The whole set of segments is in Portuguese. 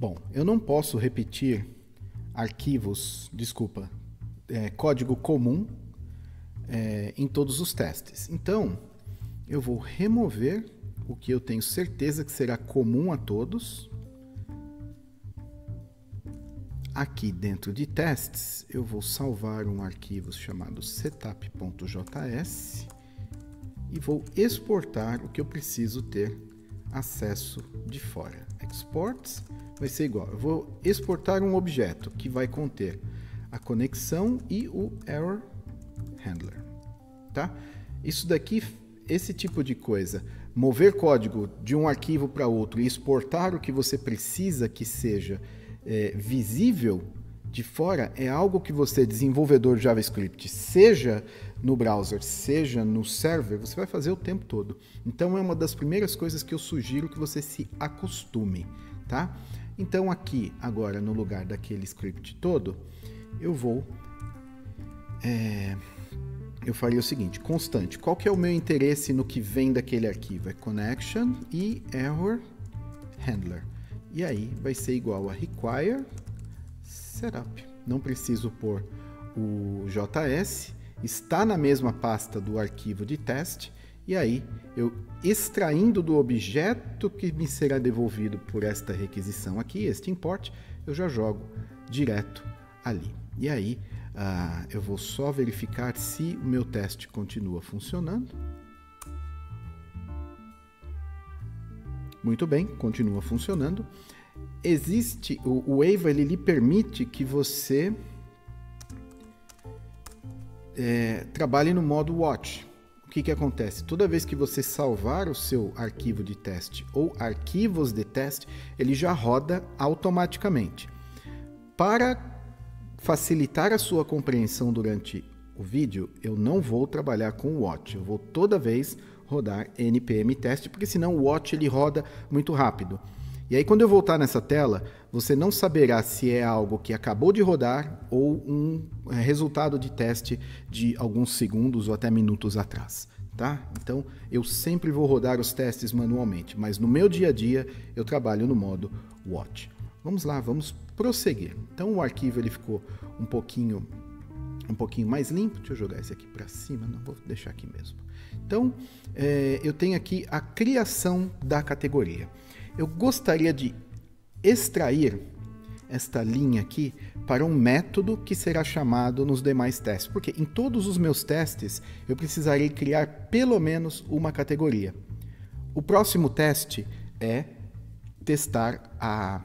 Bom, eu não posso repetir código comum em todos os testes. Então, eu vou remover o que eu tenho certeza que será comum a todos. Aqui dentro de testes, eu vou salvar um arquivo chamado setup.js e vou exportar o que eu preciso ter acesso de fora. Exports vai ser igual. Eu vou exportar um objeto que vai conter a conexão e o error handler, tá? Isso daqui, esse tipo de coisa, mover código de um arquivo para outro e exportar o que você precisa que seja visível de fora, é algo que você, desenvolvedor de JavaScript, seja no browser, seja no server, você vai fazer o tempo todo. Então é uma das primeiras coisas que eu sugiro que você se acostume, tá? Então aqui, agora, no lugar daquele script todo, eu faria o seguinte, constante. Qual que é o meu interesse no que vem daquele arquivo? É connection e error handler. E aí vai ser igual a require setup. Não preciso pôr o JS, está na mesma pasta do arquivo de teste, e aí eu extraindo do objeto que me será devolvido por esta requisição aqui, este import, eu já jogo direto ali. E aí eu vou só verificar se o meu teste continua funcionando. Muito bem, continua funcionando. Existe, o Ava ele lhe permite que você trabalhe no modo watch. O que acontece? Toda vez que você salvar o seu arquivo de teste ou arquivos de teste, ele já roda automaticamente. Para facilitar a sua compreensão durante o vídeo, eu não vou trabalhar com o watch. Eu vou toda vez rodar npm test, porque senão o watch ele roda muito rápido. E aí quando eu voltar nessa tela, você não saberá se é algo que acabou de rodar ou um resultado de teste de alguns segundos ou até minutos atrás, tá? Então eu sempre vou rodar os testes manualmente, mas no meu dia a dia eu trabalho no modo watch. Vamos lá, vamos prosseguir. Então o arquivo ele ficou um pouquinho mais limpo. Deixa eu jogar esse aqui para cima, não vou deixar aqui mesmo. Então, eu tenho aqui a criação da categoria. Eu gostaria de extrair esta linha aqui para um método que será chamado nos demais testes, porque em todos os meus testes eu precisarei criar pelo menos uma categoria. O próximo teste é testar a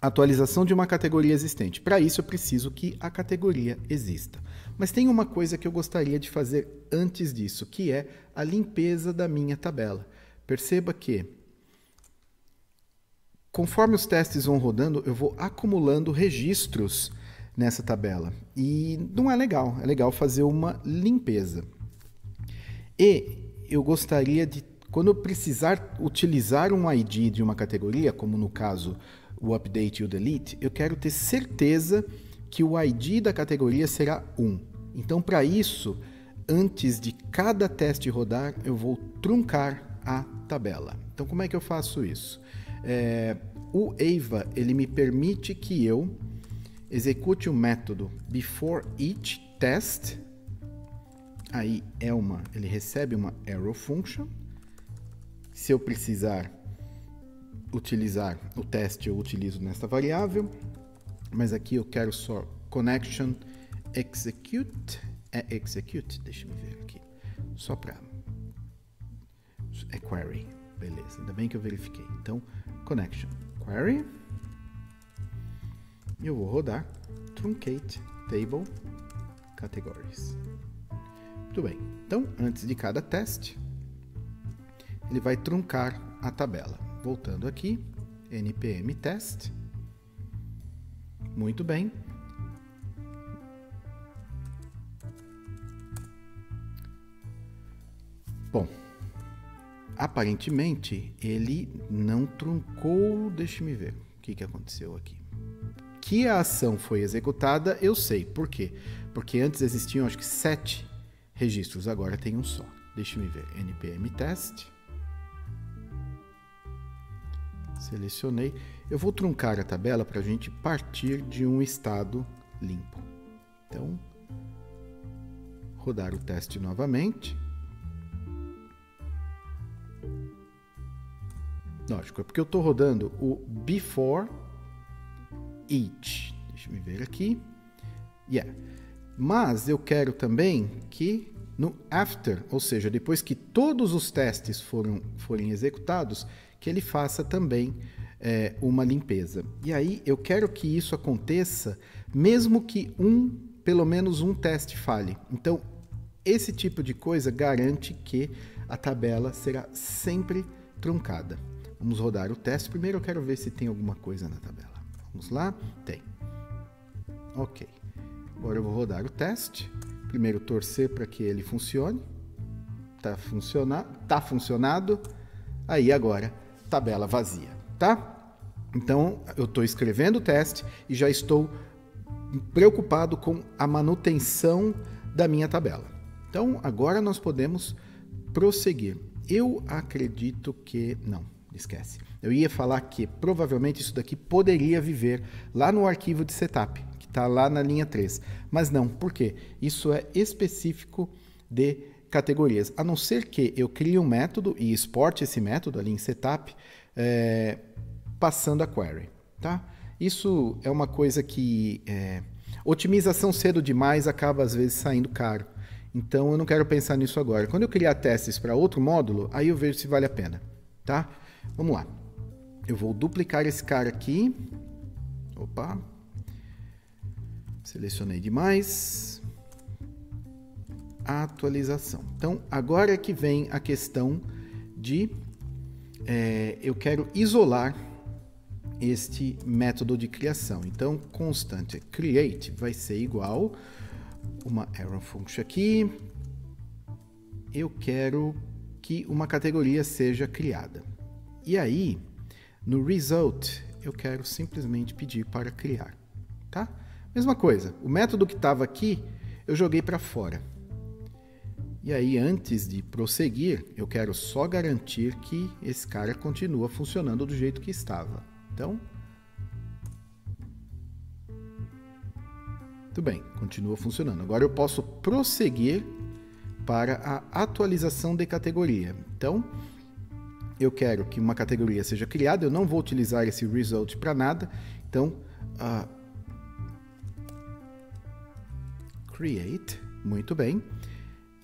atualização de uma categoria existente. Para isso eu preciso que a categoria exista. Mas tem uma coisa que eu gostaria de fazer antes disso, que é a limpeza da minha tabela. Perceba que, conforme os testes vão rodando, eu vou acumulando registros nessa tabela. E não é legal, é legal fazer uma limpeza. E eu gostaria de, quando eu precisar utilizar um ID de uma categoria, como no caso o update e o delete, eu quero ter certeza que o ID da categoria será 1. Então, para isso, antes de cada teste rodar, eu vou truncar a tabela. Então, como é que eu faço isso? O Ava ele me permite que eu execute o método before each test. Aí ele recebe uma arrow function. Se eu precisar utilizar o teste, eu utilizo nesta variável, mas aqui eu quero só connection execute, deixa eu ver aqui, só para query, beleza, ainda bem que eu verifiquei. Então, connection query, e eu vou rodar truncate table categories. Muito bem, então antes de cada teste, ele vai truncar a tabela. Voltando aqui, npm test. Muito bem. Bom, aparentemente ele não truncou. Deixa eu ver o que aconteceu aqui. Que a ação foi executada, eu sei. Por quê? Porque antes existiam acho que 7 registros, agora tem um só. Deixa eu ver. npm test. Selecionei. Eu vou truncar a tabela para a gente partir de um estado limpo. Então, rodar o teste novamente. Lógico, é porque eu estou rodando o before each. Deixa eu ver aqui. Mas eu quero também que no after, ou seja, depois que todos os testes forem executados, que ele faça também uma limpeza. E aí eu quero que isso aconteça mesmo que pelo menos um teste falhe. Então, esse tipo de coisa garante que a tabela será sempre truncada. Vamos rodar o teste. Primeiro eu quero ver se tem alguma coisa na tabela. Vamos lá? Tem. Ok. Agora eu vou rodar o teste. Primeiro torcer para que ele funcione. Tá funcionado. Aí agora, tabela vazia, tá? Então, eu estou escrevendo o teste e já estou preocupado com a manutenção da minha tabela. Então, agora nós podemos prosseguir. Eu acredito que... Não, esquece. Eu ia falar que provavelmente isso daqui poderia viver lá no arquivo de setup, que está lá na linha 3. Mas não, por quê? Isso é específico de categorias. A não ser que eu crie um método e exporte esse método ali em setup, passando a query, tá? Isso é uma coisa que... otimização cedo demais acaba às vezes saindo caro. Então eu não quero pensar nisso agora. Quando eu criar testes para outro módulo, aí eu vejo se vale a pena, tá? Vamos lá. Eu vou duplicar esse cara aqui. Opa. Selecionei demais. Atualização. Então, agora é que vem a questão de... eu quero isolar este método de criação. Então, constante create vai ser igual uma arrow function aqui. Eu quero que uma categoria seja criada. E aí, no result, eu quero simplesmente pedir para criar, tá? Mesma coisa, o método que estava aqui, eu joguei para fora. E aí, antes de prosseguir, eu quero só garantir que esse cara continua funcionando do jeito que estava. Então, tudo bem, continua funcionando. Agora eu posso prosseguir para a atualização de categoria. Então, eu quero que uma categoria seja criada, eu não vou utilizar esse result para nada. Então, create, muito bem.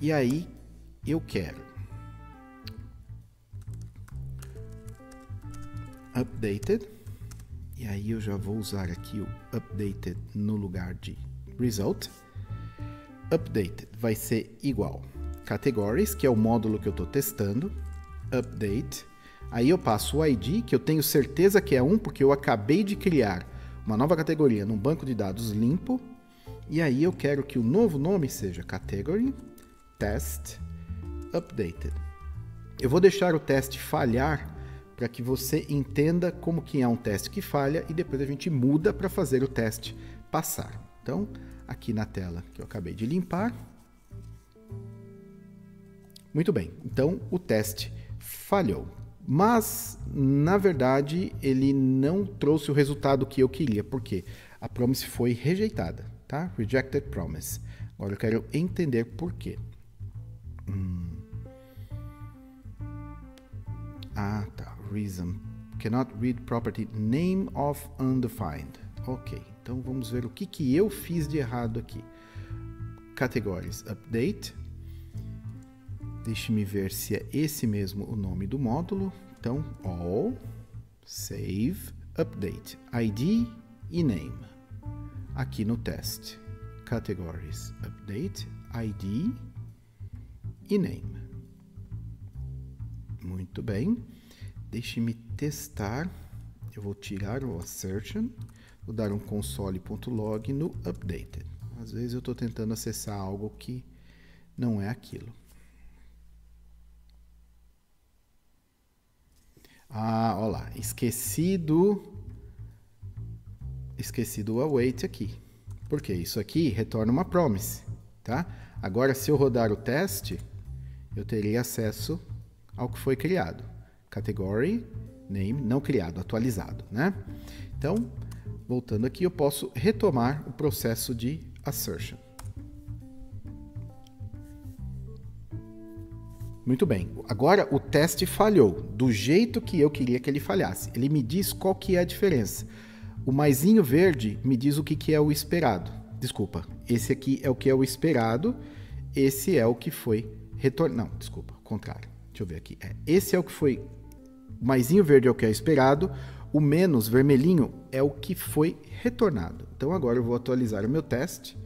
E aí, eu quero updated. E aí eu já vou usar aqui o updated no lugar de result. Updated vai ser igual categories, que é o módulo que eu estou testando. Update. Aí eu passo o ID, que eu tenho certeza que é 1, porque eu acabei de criar uma nova categoria num banco de dados limpo. E aí eu quero que o novo nome seja category test updated. Eu vou deixar o teste falhar para que você entenda como que é um teste que falha e depois a gente muda para fazer o teste passar. Então, aqui na tela que eu acabei de limpar. Muito bem, então o teste falhou. Mas, na verdade, ele não trouxe o resultado que eu queria, porque a promise foi rejeitada, tá? Rejected promise. Agora eu quero entender por quê. Ah, tá. Reason. Cannot read property name of undefined. Ok, então vamos ver o que eu fiz de errado aqui. Categories update. Deixe-me ver se é esse mesmo o nome do módulo. Então, all, save, update, ID e name. Aqui no teste. Categories update, ID e name. Muito bem. Deixe-me testar. Eu vou tirar o assertion. Vou dar um console.log no updated. Às vezes eu estou tentando acessar algo que não é aquilo. Ah, olha lá. Esqueci do await aqui. Porque isso aqui retorna uma promise, tá? Agora, se eu rodar o teste, eu teria acesso ao que foi criado. Category name, não criado, atualizado, né? Então, voltando aqui, eu posso retomar o processo de assertion. Muito bem, agora o teste falhou do jeito que eu queria que ele falhasse. Ele me diz qual que é a diferença. O maisinho verde me diz o que é o esperado. Desculpa, esse aqui é o que é o esperado, esse é o que foi retornado. Não, desculpa, contrário. Deixa eu ver aqui. Esse é o que foi... O maisinho verde é o que é esperado, o menos vermelhinho é o que foi retornado. Então agora eu vou atualizar o meu teste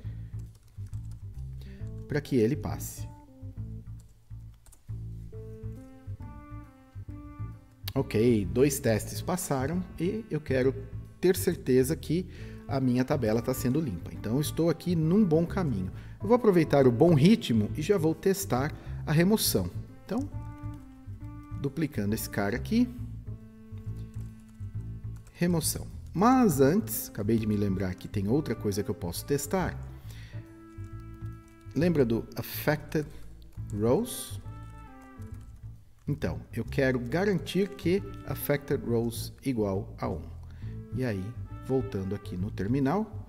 para que ele passe. Ok, 2 testes passaram e eu quero ter certeza que a minha tabela está sendo limpa. Então eu estou aqui num bom caminho. Eu vou aproveitar o bom ritmo e já vou testar a remoção. Então, duplicando esse cara aqui. Remoção. Mas antes, acabei de me lembrar que tem outra coisa que eu posso testar. Lembra do Affected Rows? Então, eu quero garantir que Affected Rows igual a 1. E aí, voltando aqui no terminal.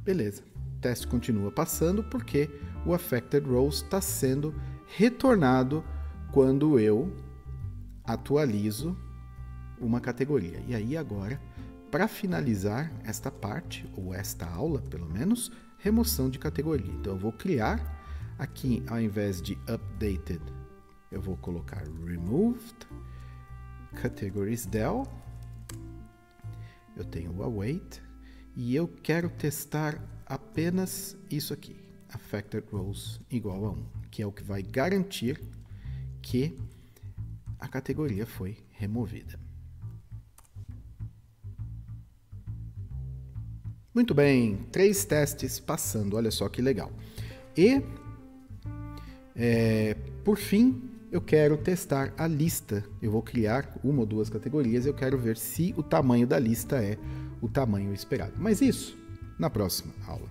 Beleza. O teste continua passando porque o Affected Rows está sendo retornado quando eu atualizo uma categoria. E aí agora, para finalizar esta parte, ou esta aula pelo menos, remoção de categoria. Então eu vou criar, aqui ao invés de updated, eu vou colocar removed, categories del, eu tenho o await, e eu quero testar apenas isso aqui, affected rows igual a 1, que é o que vai garantir que a categoria foi removida. Muito bem, 3 testes passando, olha só que legal. E, por fim, eu quero testar a lista. Eu vou criar 1 ou 2 categorias e eu quero ver se o tamanho da lista é o tamanho esperado. Mas isso na próxima aula.